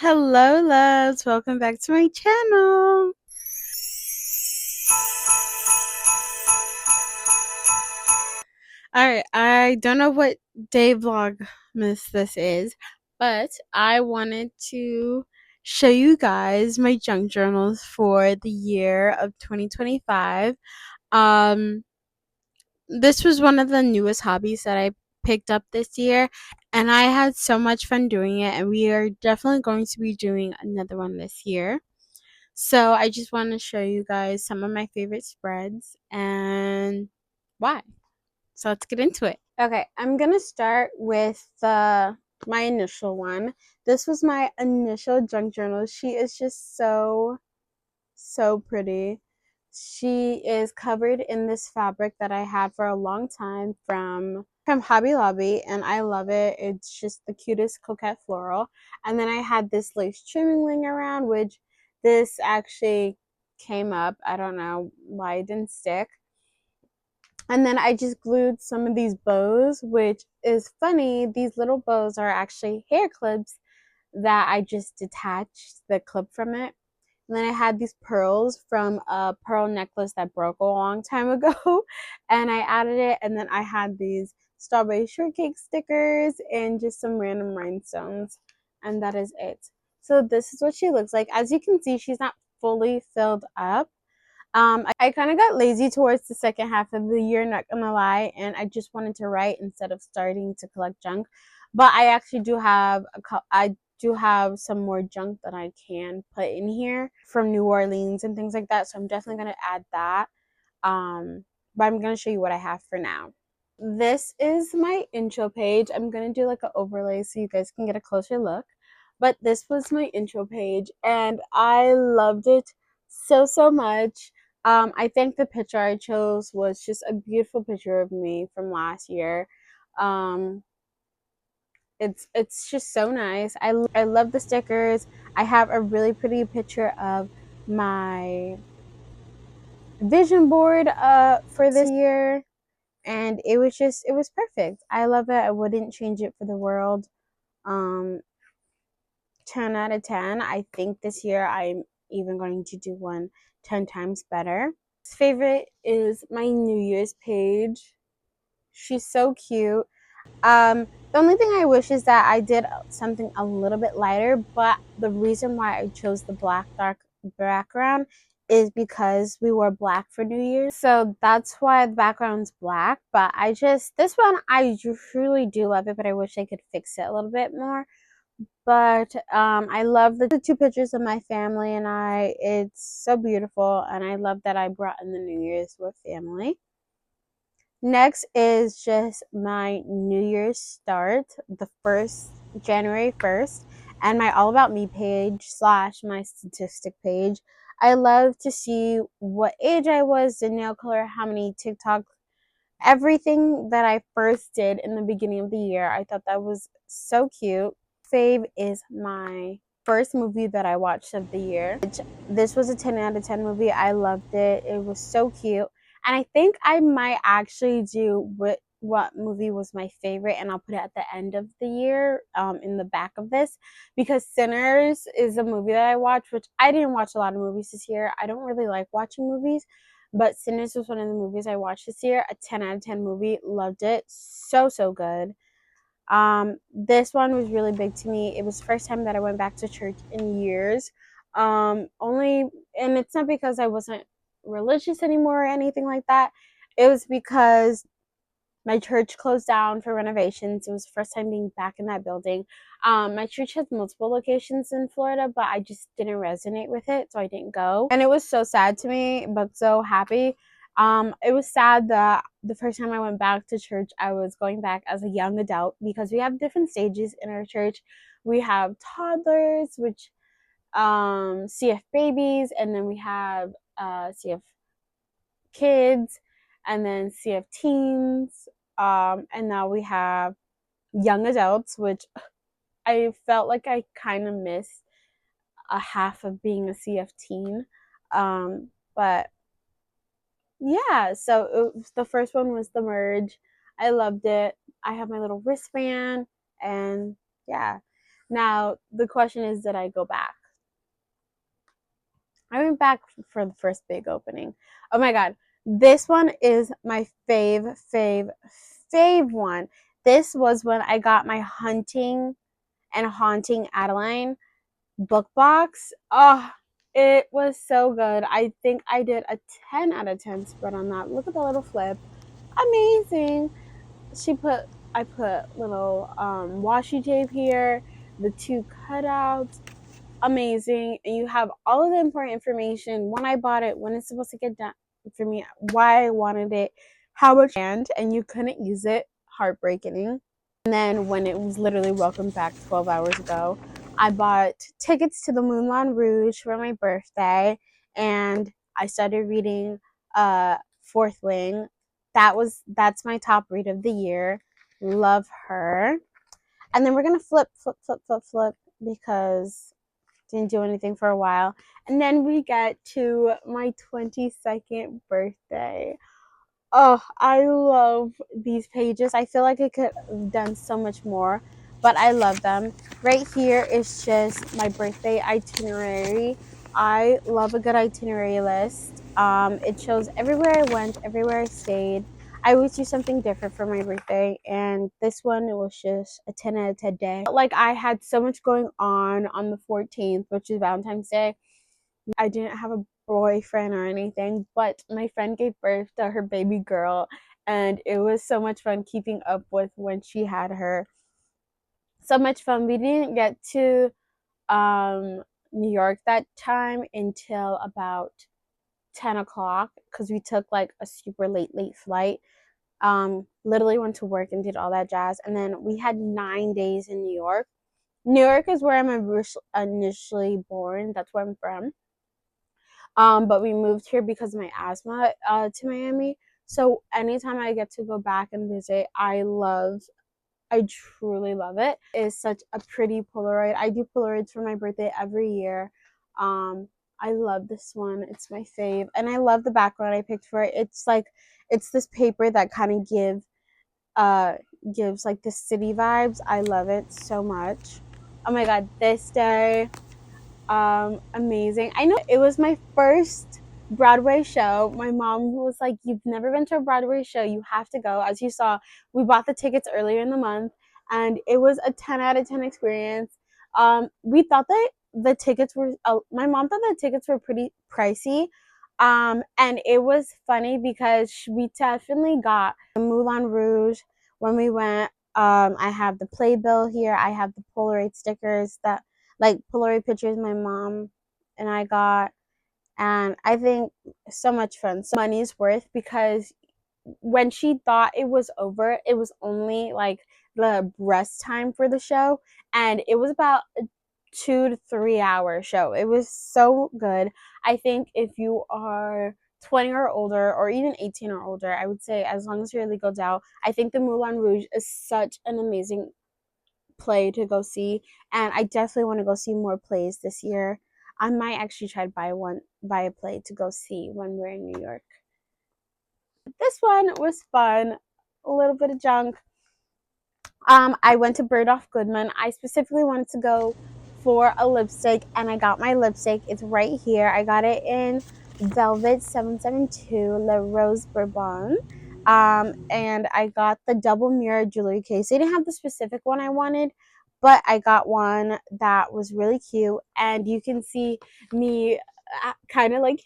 Hello, loves. Welcome back to my channel. Alright, I don't know what day Vlogmas this is, but I wanted to show you guys my junk journals for the year of 2025. Um, this was one of the newest hobbies that I picked up this year, and I had so much fun doing it, and we are definitely going to be doing another one this year. So I just want to show you guys some of my favorite spreads and why. So let's get into it. Okay, I'm gonna start with my initial one. This was my initial junk journal. She is just so pretty. She is covered in this fabric that I had for a long time from Hobby Lobby, and I love it. It's just the cutest coquette floral. And then I had this lace trimming ring around, which this actually came up. I don't know why it didn't stick. And then I just glued some of these bows, which is funny. These little bows are actually hair clips that I just detached the clip from it. And then I had these pearls from a pearl necklace that broke a long time ago. And I added it. And then I had these strawberry shortcake stickers and just some random rhinestones. And that is it. So this is what she looks like. As you can see, she's not fully filled up. I kind of got lazy towards the second half of the year, not gonna lie, and I just wanted to write instead of starting to collect junk. But I actually do have I do have some more junk that I can put in here from New Orleans and things like that. So I'm definitely gonna add that. But I'm gonna show you what I have for now. This is my intro page. I'm gonna do like an overlay so you guys can get a closer look. But this was my intro page, and I loved it so much. I think the picture I chose was just a beautiful picture of me from last year. Um, it's just so nice. I love the stickers. I have a really pretty picture of my vision board for this year, and it was perfect. I love it. I wouldn't change it for the world. Um, 10 out of 10. I think this year I'm even going to do one 10 times better. His favorite is my New Year's page. She's so cute. The only thing I wish is that I did something a little bit lighter, but the reason why I chose the black dark background is because we wore black for New Year's. So that's why the background's black. But this one, I truly do love it, but I wish I could fix it a little bit more. But I love the two pictures of my family and I. It's so beautiful, and I love that I brought in the New Year's with family. Next is just my New Year's start, the January 1st, and my All About Me page / my statistic page. I love to see what age I was, the nail color, how many TikTok, everything that I first did in the beginning of the year. I thought that was so cute. Fave is my first movie that I watched of the year. This was a 10 out of 10 movie. I loved it. It was so cute. And I think I might actually do what movie was my favorite, and I'll put it at the end of the year in the back of this, because Sinners is a movie that I watched, which I didn't watch a lot of movies this year. I don't really like watching movies, but Sinners was one of the movies I watched this year. A 10 out of 10 movie. Loved it. So good. This one was really big to me. It was the first time that I went back to church in years. Only, and it's not because I wasn't religious anymore or anything like that. It was because my church closed down for renovations. It was the first time being back in that building. My church has multiple locations in Florida, but I just didn't resonate with it, so I didn't go. And it was so sad to me, but so happy. It was sad that the first time I went back to church, I was going back as a young adult, because we have different stages in our church. We have toddlers, which CF babies, and then we have CF kids, and then CF teens, and now we have young adults, which I felt like I kind of missed a half of being a CF teen. But yeah, so the first one was the merge. I loved it. I have my little wristband, and yeah. Now, the question is, did I go back? I went back for the first big opening. Oh my god. This one is my fave one. This was when I got my Hunting and Haunting Adeline book box. Oh, it was so good. I think I did a 10 out of 10 spread on that. Look at the little flip. Amazing. I put little washi tape here, the 2 cutouts. Amazing. And you have all of the important information, when I bought it, when it's supposed to get done for me, why I wanted it, how much, and you couldn't use it. Heartbreaking. And then when it was literally welcome back 12 hours ago, I bought tickets to the Moulin Rouge for my birthday, and I started reading Fourth Wing. That's my top read of the year. Love her. And then we're gonna flip because didn't do anything for a while. And then we get to my 22nd birthday. Oh, I love these pages. I feel like I could have done so much more, but I love them. Right here is just my birthday itinerary. I love a good itinerary list. It shows everywhere I went, everywhere I stayed. I always do something different for my birthday, and this one, it was just a 10 out of 10 day. Like, I had so much going on the 14th, which is Valentine's Day. I didn't have a boyfriend or anything, but my friend gave birth to her baby girl, and it was so much fun keeping up with when she had her. So much fun. We didn't get to New York that time until about 10 o'clock because we took like a super late flight. Literally went to work and did all that jazz, and then we had 9 days in New York. New York is where I'm initially born. That's where I'm from. But we moved here because of my asthma to Miami. So anytime I get to go back and visit, I truly love it. It's such a pretty Polaroid. I do Polaroids for my birthday every year. I love this one. It's my fave. And I love the background I picked for it. It's this paper that kind of gives like the city vibes. I love it so much. Oh my god, this day, amazing. I know it was my first Broadway show. My mom was like, "You've never been to a Broadway show, you have to go." As you saw, we bought the tickets earlier in the month, and it was a 10 out of 10 experience. We thought that the tickets were my mom thought the tickets were pretty pricey. And it was funny because we definitely got the Moulin Rouge when we went. I have the playbill here. I have the Polaroid stickers that, like, Polaroid pictures my mom and I got, and I think so much fun. So money's worth, because when she thought it was over, it was only like the rest time for the show, and it was about a 2 to 3 hour show. It was so good. I think if you are 20 or older, or even 18 or older, I would say, as long as you're legal out, I think the Moulin Rouge is such an amazing play to go see, and I definitely want to go see more plays this year. I might actually try to buy a play to go see when we're in New York. This one was fun, a little bit of junk. I went to Bergdorf Goodman. I specifically wanted to go for a lipstick, and I got my lipstick. It's right here. I got it in Velvet 772 Le Rose Bourbon. And I got the double mirror jewelry case. They didn't have the specific one I wanted, but I got one that was really cute, and you can see me kind of like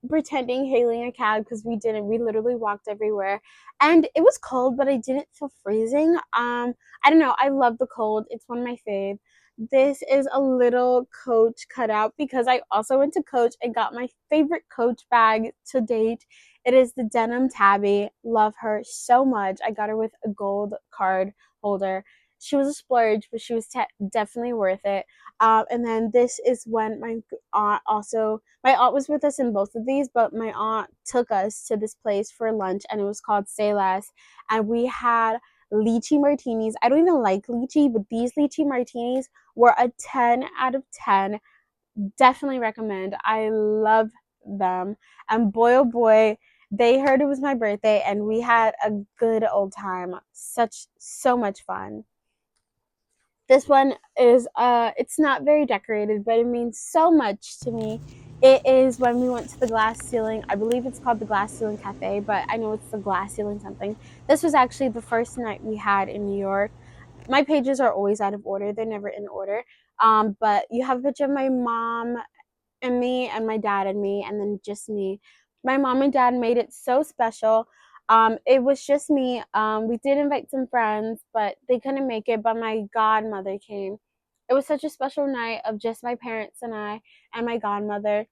pretending hailing a cab, because we didn't. We literally walked everywhere, and it was cold, but I didn't feel freezing. I don't know. I love the cold. It's one of my fave. This is a little Coach cutout, because I also went to Coach and got my favorite Coach bag to date. It is the denim tabby. Love her so much. I got her with a gold card holder. She was a splurge, but she was definitely worth it. And then this is when my aunt was with us in both of these, but my aunt took us to this place for lunch, and it was called Say Less, and we had lychee martinis. I don't even like lychee, but these lychee martinis were a 10 out of 10. Definitely recommend. I love them. And boy, oh boy, they heard it was my birthday, and we had a good old time. So much fun. This one is it's not very decorated, but it means so much to me. It is when we went to the glass ceiling. I believe it's called the Glass Ceiling Cafe, but I know it's the Glass Ceiling something. This was actually the first night we had in New York. My pages are always out of order. They're never in order. But you have a picture of my mom and me and my dad and me and then just me. My mom and dad made it so special. It was just me. We did invite some friends, but they couldn't make it, but my godmother came. It was such a special night of just my parents and I and my godmother.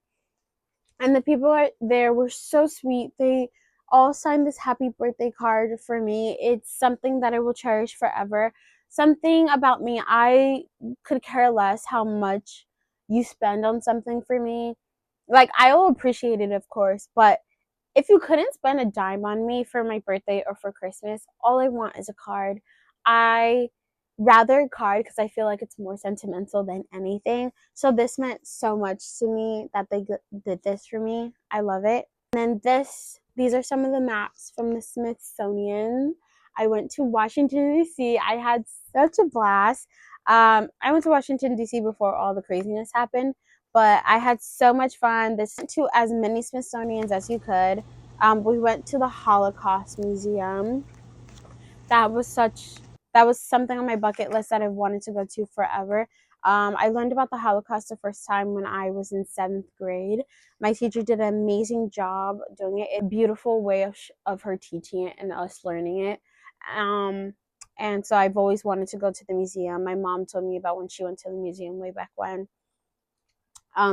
And the people there were so sweet. They all signed this happy birthday card for me. It's something that I will cherish forever. Something about me, I could care less how much you spend on something for me. Like, I will appreciate it, of course, but if you couldn't spend a dime on me for my birthday or for Christmas, all I want is a card. I rather a card because I feel like it's more sentimental than anything. So this meant so much to me that they did this for me. I love it. And then these are some of the maps from the Smithsonian. I went to Washington, D.C. I had such a blast. I went to Washington, D.C. before all the craziness happened, but I had so much fun. This went to as many Smithsonians as you could. We went to the Holocaust Museum. That was something on my bucket list that I wanted to go to forever. I learned about the Holocaust the first time when I was in 7th grade. My teacher did an amazing job doing it. A beautiful way of her teaching it and us learning it. And so I've always wanted to go to the museum. My mom told me about when she went to the museum way back when.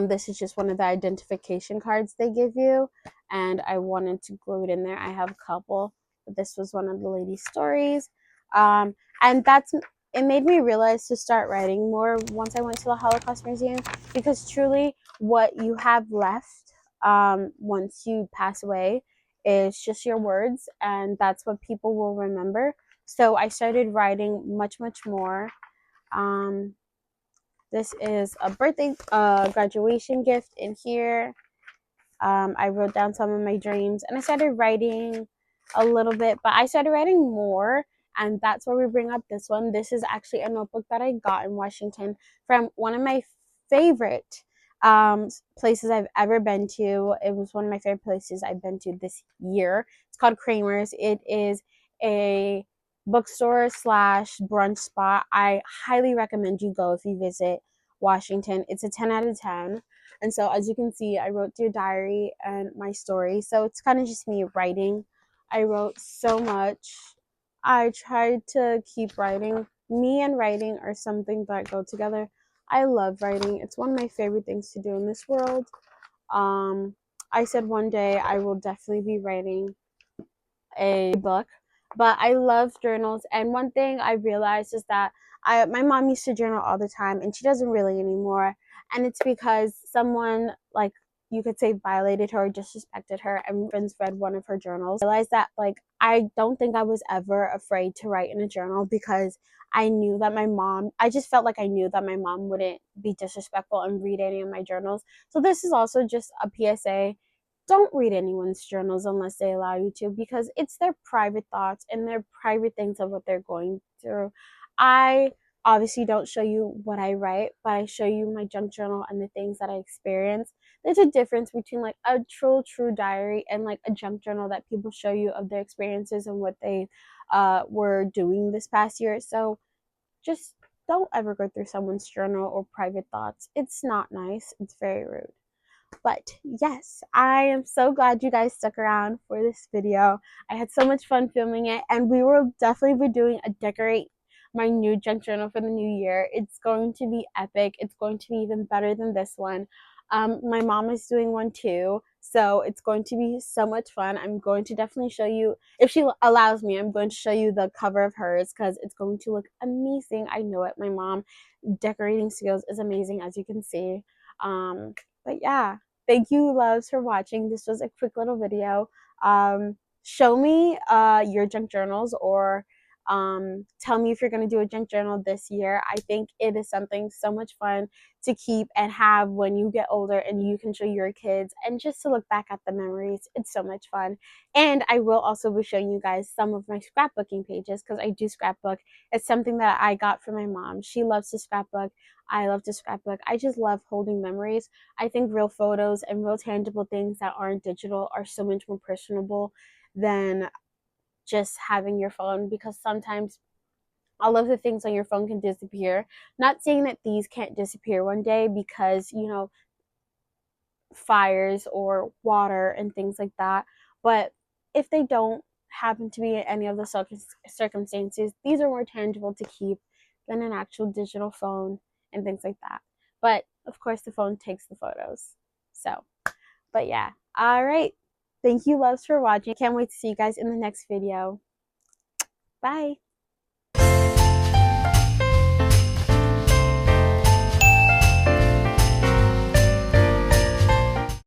This is just one of the identification cards they give you, and I wanted to glue it in there. I have a couple, but this was one of the lady's stories. And it made me realize to start writing more once I went to the Holocaust Museum, because truly what you have left once you pass away is just your words, and that's what people will remember. So I started writing much, much more. This is a birthday graduation gift in here. I wrote down some of my dreams and I started writing a little bit, but I started writing more. And that's where we bring up this one. This is actually a notebook that I got in Washington from one of my favorite places I've ever been to. It was one of my favorite places I've been to this year. It's called Kramer's. It is a bookstore slash brunch spot. I highly recommend you go if you visit Washington. It's a 10 out of 10. And so, as you can see, I wrote through diary and my story. So it's kind of just me writing. I wrote so much. I tried to keep writing. Me and writing are something that go together. I love writing. It's one of my favorite things to do in this world. I said one day I will definitely be writing a book, but I love journals. And one thing I realized is that my mom used to journal all the time, and she doesn't really anymore. And it's because someone, like, you could say, violated her or disrespected her, and friends read one of her journals. I realized that, like, I don't think I was ever afraid to write in a journal because I knew that I just felt like I knew that my mom wouldn't be disrespectful and read any of my journals. So this is also just a PSA. Don't read anyone's journals unless they allow you to, because it's their private thoughts and their private things of what they're going through. I obviously don't show you what I write, but I show you my junk journal and the things that I experience. There's a difference between like a true diary and like a junk journal that people show you of their experiences and what they were doing this past year. So just don't ever go through someone's journal or private thoughts. It's not nice. It's very rude. But yes, I am so glad you guys stuck around for this video. I had so much fun filming it, and we will definitely be doing a decorate my new junk journal for the new year. It's going to be epic. It's going to be even better than this one. My mom is doing one too, so it's going to be so much fun. I'm going to definitely show you, if she allows me, I'm going to show you the cover of hers because it's going to look amazing. I know it. My mom decorating skills is amazing, as you can see. But yeah, thank you, loves, for watching. This was a quick little video. Show me your junk journals or Tell me if you're going to do a junk journal this year. I think it is something so much fun to keep and have when you get older and you can show your kids and just to look back at the memories. It's so much fun. And I will also be showing you guys some of my scrapbooking pages because I do scrapbook. It's something that I got from my mom. She loves to scrapbook. I love to scrapbook. I just love holding memories. I think real photos and real tangible things that aren't digital are so much more personable than just having your phone, because sometimes all of the things on your phone can disappear. Not saying that these can't disappear one day because, fires or water and things like that. But if they don't happen to be in any of the circumstances, these are more tangible to keep than an actual digital phone and things like that. But of course, the phone takes the photos. So, but yeah. All right. Thank you, loves, for watching. Can't wait to see you guys in the next video. Bye.